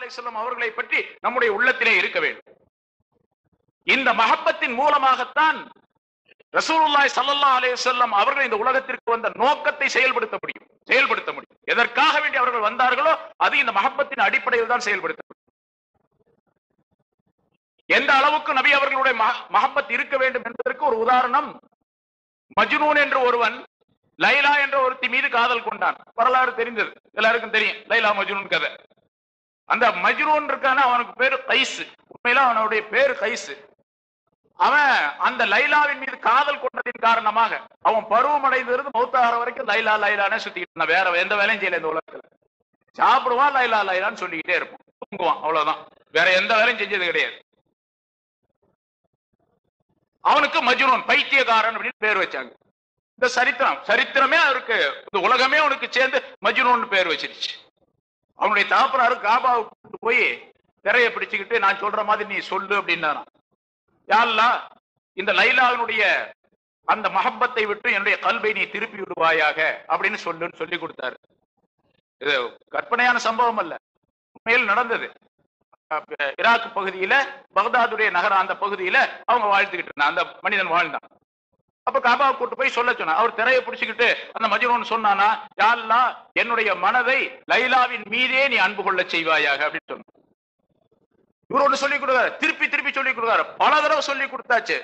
அலைஹி வஸல்லம் அவர்களை பற்றி நம்முடைய உள்ளத்திலே இருக்க வேண்டும். இந்த மஹப்பத்தின் மூலமாகத்தான் ரசூலுல்லாஹி ஸல்லல்லாஹு அலைஹி வஸல்லம் அவர்கள் இந்த உலகத்திற்கு வந்த நோக்கத்தை செயல்படுத்த முடியும். எதற்காக வேண்டி அவர்கள் வந்தார்களோ அது இந்த மஹப்பத்தின் அடிப்படையில் தான் செயல்படுத்த முடியும். எந்த அளவுக்கு நபி அவர்களுடைய மஹப்பத் இருக்க வேண்டும் என்பதற்கு ஒரு உதாரணம், மஜ்னூன் என்ற ஒருவன் லைலா என்ற ஒருத்தி மீது காதல் கொண்டான். வரலாறு தெரிந்தது, எல்லாருக்கும் தெரியும் லைலா மஜ்னூன் கதை. அந்த மஜ்னூன் இருக்கான அவனுக்கு பேரு கைஸ், உண்மையில அவனுடைய பேரு கைஸ். அவன் அந்த லைலாவின் மீது காதல் கொண்டதின் காரணமாக அவன் பருவம் அடைந்திருந்து மௌத்தாகிற வரைக்கும் லைலா லைலானே சுத்திக்கிட்டு, வேற எந்த வேலையும் செய்யல இந்த உலகத்துல. சாப்பிடுவான் லைலா லைலான்னு சொல்லிக்கிட்டே இருப்பான், தூங்குவான், அவ்வளவுதான், வேற எந்த வேலையும் செஞ்சது கிடையாது. அவனுக்கு மஜ்னூன், பைத்தியக்காரன் அப்படின்னு பேர் வச்சாங்க. இந்த சரித்திரமே அவருக்கு, இந்த உலகமே அவனுக்கு சேர்ந்து மஜ்னூன் பேர் வச்சிருச்சு. அவனுடைய தகப்பனாரு காபாவுக்கு போய் திரையை பிடிச்சுக்கிட்டு நான் சொல்ற மாதிரி நீ சொல்லு அப்படின்னா, யா அல்லாஹ் இந்த லைலாவினுடைய அந்த மஹப்பத்தை விட்டு என்னுடைய கல்வை நீ திருப்பி விடுவாயாக அப்படின்னு சொல்லுன்னு சொல்லி கொடுத்தாரு. இது கற்பனையான சம்பவம் அல்ல, உண்மையில் நடந்தது. ஈராக் பகுதியில, பக்தாதுடைய நகரம் அந்த பகுதியில அவங்க வாழ்த்துக்கிட்டு இருந்தான், அந்த மனிதன் வாழ்ந்தான். அப்ப காபாவை கூட்டு போய் சொல்ல சொன்னா, அவர் திரையை பிடிச்சுக்கிட்டு அந்த மஜ்னூன் சொன்னானா, யா அல்லாஹ் என்னுடைய மனதை லைலாவின் மீதே நீ அன்பு கொள்ள செய்வாயாக அப்படின்னு சொன்ன. இவர் ஒண்ணு சொல்லி கொடுத்தாரு, திருப்பி திருப்பி சொல்லி கொடுத்தாரு, பல தடவை சொல்லி கொடுத்தாச்சு.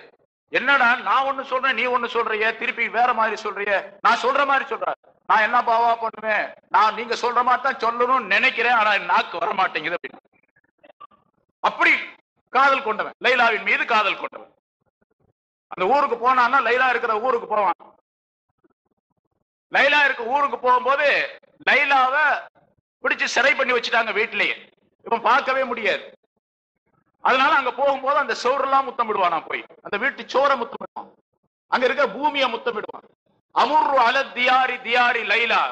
என்னடா நான் ஒண்ணு சொல்றேன் நீ ஒண்ணு சொல்றிய, திருப்பி வேற மாதிரி சொல்றிய, நான் சொல்ற மாதிரி சொல்ற, நான் என்ன பாவா பண்ணுவேன், நான் நீங்க சொல்ற மாதிரி தான் சொல்லணும்னு நினைக்கிறேன், ஆனா நாக்கு வர மாட்டேங்குது அப்படின்னு. அப்படி காதல் கொண்டவன், லைலாவின் மீது காதல் கொண்டவன். அந்த ஊருக்கு போனான்னா லைலா இருக்கிற ஊருக்கு போவான். லைலா இருக்க ஊருக்கு போகும்போது லைலாவை பிடிச்சு சிறை பண்ணி வச்சுட்டாங்க வீட்டிலேயே, இவன் பார்க்கவே முடியாது. அதனால அங்க போகும்போது அந்த சோறெல்லாம் முத்தமிடுவான், போய் அந்த வீட்டு சோரை முத்தமிடுவான், அங்க இருக்க பூமியை முத்தமிடுவான். அமுர்ரு அல தியாரி தியாரி லைலா,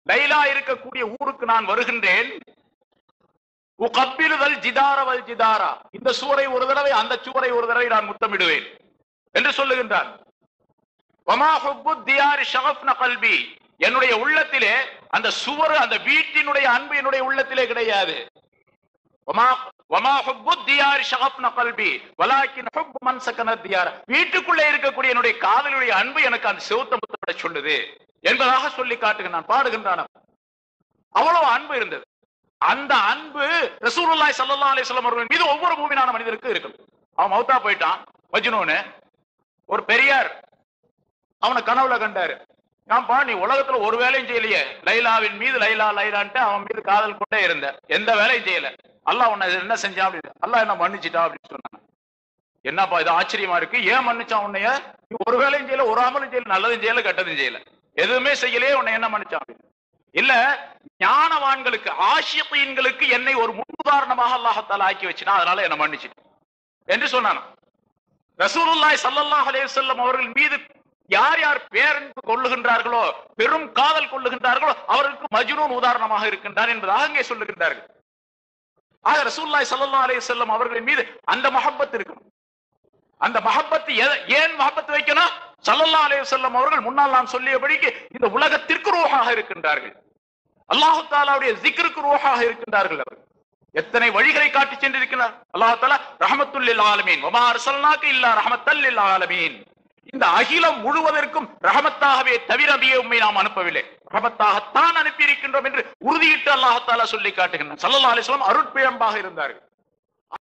லைலா இருக்கக்கூடிய ஊருக்கு நான் வருகின்றேன். உகப்பிலுதல் ஜிதாரவல் ஜிதாரா, இந்த சூரை ஒரு தடவை அந்த சூரை ஒரு தடவை நான் முத்தமிடுவேன் என்று சொல்லுகின்றான். வமா ஹுப்பு தியாரி ஷகஃப்ன கல்பி, என்னுடைய உள்ளத்திலே அந்த சுவர், அந்த வீட்டினுடைய அன்பு என்னுடைய உள்ளத்திலே கிடையாது. வமா ஹுப்பு தியாரி ஷகஃப்ன கல்பி வலாக்கின் ஹுப்பு மன் சகன தியார், வீட்டுக்குள்ளே இருக்கக்கூடிய என்னுடைய காதலுடைய அன்பு எனக்கு அந்த செவுத்த முத்தமிட சொல்லுது என்பதாக சொல்லி காட்டுகின்றான், பாடுகின்றான். அவ்வளவு அன்பு இருந்தது. அந்த அன்பு ரசூலுல்லாஹி ஸல்லல்லாஹு அலைஹி வஸல்லம் அவர்கள் மீது ஒவ்வொரு மூமினான மனிதருக்கு இருக்கணும். அவன் மௌத்தா போயிட்டான் மஜ்னூன், ஒரு பெரியார் அவனை கனவுல கண்டாரு. ஏன்பா நீ உலகத்துல ஒரு வேலையும் செய்யலையே, லைலாவின் மீது லைலா லைலான்ட்டு அவன் மீது காதல் கொண்டே இருந்த, எந்த வேலையும் செய்யல, அல்லாஹ் உன்னை என்ன செஞ்சான் அப்படின்னு, அல்லாஹ் என்ன மன்னிச்சிட்டா அப்படின்னு சொன்னாங்க. என்னப்பா இது ஆச்சரியமா இருக்கு, ஏன் மன்னிச்சான் உன்னைய, நீ ஒரு வேலையும் செய்யல, ஒரு அமலும் செய்யல, நல்லதும் செய்யல கெட்டதும் செய்யல, எதுவுமே செய்யலையே, உன்னை என்ன மன்னிச்சான் அப்படின்னு. இல்ல, ஞானவான்களுக்கு ஆஷிகீன்களுக்கு என்னை ஒரு முன்னுதாரணமாக அல்லாஹ் தஆலா ஆக்கி வச்சினா, அதனால என்ன மன்னிச்சிட்டான் என்று சொன்னான். ரசூலுல்லாஹி ஸல்லல்லாஹு அலைஹி வஸல்லம் அவர்கள் மீது யார் யார் பேரன்பு கொள்ளுகின்றார்களோ, பெரும் காதல் கொள்ளுகின்றார்களோ அவர்களுக்கு மஜ்னூன் உதாரணமாக இருக்கின்றார் என்பதாக அங்கே சொல்லுகின்றார்கள். ஆக ரசூலுல்லாஹி ஸல்லல்லாஹு அலைஹி வஸல்லம் அவர்களின் மீது அந்த மஹப்பத் இருக்கணும். அந்த மஹப்பத் ஏன் மஹப்பத் வைக்கணும்? ஸல்லல்லாஹு அலைஹி வஸல்லம் அவர்கள் முன்னால் நாம் சொல்லியபடிக்கு இந்த உலகத்திற்கு ரூஹாக இருக்கின்றார்கள், அல்லாஹ் தஆலாவுடைய ஸிக்ருக்கு ரூஹாக இருக்கின்றார்கள். அவர்கள் எத்தனை வழிகளை காட்டி சென்றிருக்கிறார். அல்லாஹ் தஆலா ரஹ்மத்துல் லில் ஆலமீன் வமா அர்ஸல்னாக இல்லா ரஹ்மத்தல் லில் ஆலமீன், இந்த அகிலம் முழுவதற்கும் ரஹமத்தாகவே தவிர உம்மை நாம் அனுப்பவில்லை, ரஹமத்தாகத்தான் அனுப்பி இருக்கின்றோம் என்று உறுதியிட்டு அல்லாஹ் தஆலா சொல்லி காட்டுகின்றான். ஸல்லல்லாஹு அலைஹி வஸல்லம் அருட்பிழம்பாக இருந்தார்கள்.